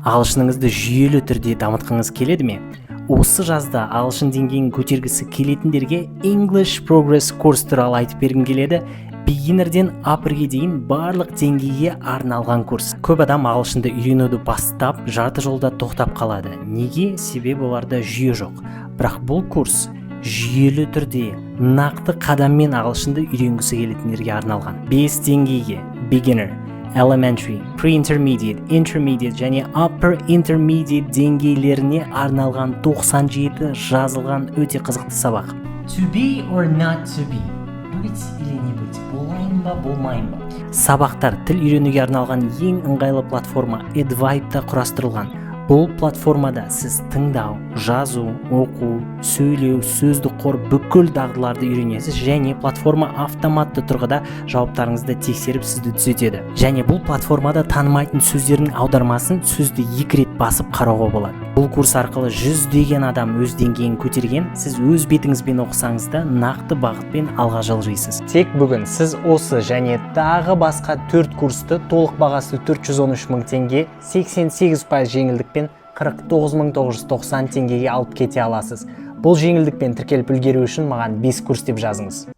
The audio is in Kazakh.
Ағылшыныңызды жүйелі түрде дамытқыңыз келеді ме? Осы жазда ағылшын деңгейін көтергісі келетіндерге English Progress курс туралы айтып бергім келеді. Beginnerден upperге дейін барлық деңгейге арналған курс. Көп адам ағылшынды үйренуді бастап, жарты жолда тоқтап қалады. Неге? Себебі оларда жүйе жоқ. Бірақ бұл курс жүйелі түрде нақты қадаммен ағылшынды үйренгісі келетіндерге арналған. 5 деңгейге: Beginner, Elementary, Pre-Intermediate, Intermediate және Upper Intermediate деңгейлеріне арналған 97 жазылған өте қызықты сабақ. To be or not to be? Быть или не быть? Болайын ба, болмайын ба? Сабақтар тіл үйренуге арналған ең ыңғайлы платформа Edvibe-да құрастырылған. Бұл платформада сіз тыңдау, жазу, оқу, сөйлеу, сөздік қор бүкіл дағдыларды үйренесіз, және платформа автоматты тұрғыда жауаптарыңызды тексеріп сізді түзетеді. Және бұл платформада танымайтын сөздердің аудармасын сөзді 2 рет басып қарауға болады. Бұл курс арқылы жүздеген адам өз деңгейін көтерген, сіз өз бетіңізбен оқысаңыз да нақты бағытпен алға жылжисыз. Тек бүгін сіз осы және тағы басқа 4 курсты толық бағасы 413 мың теңге 88% жеңілдікпен 49.990 теңгеге алып кете аласыз. Бұл жеңілдікпен тіркеліп үлгеру үшін маған 5 курс деп жазыңыз.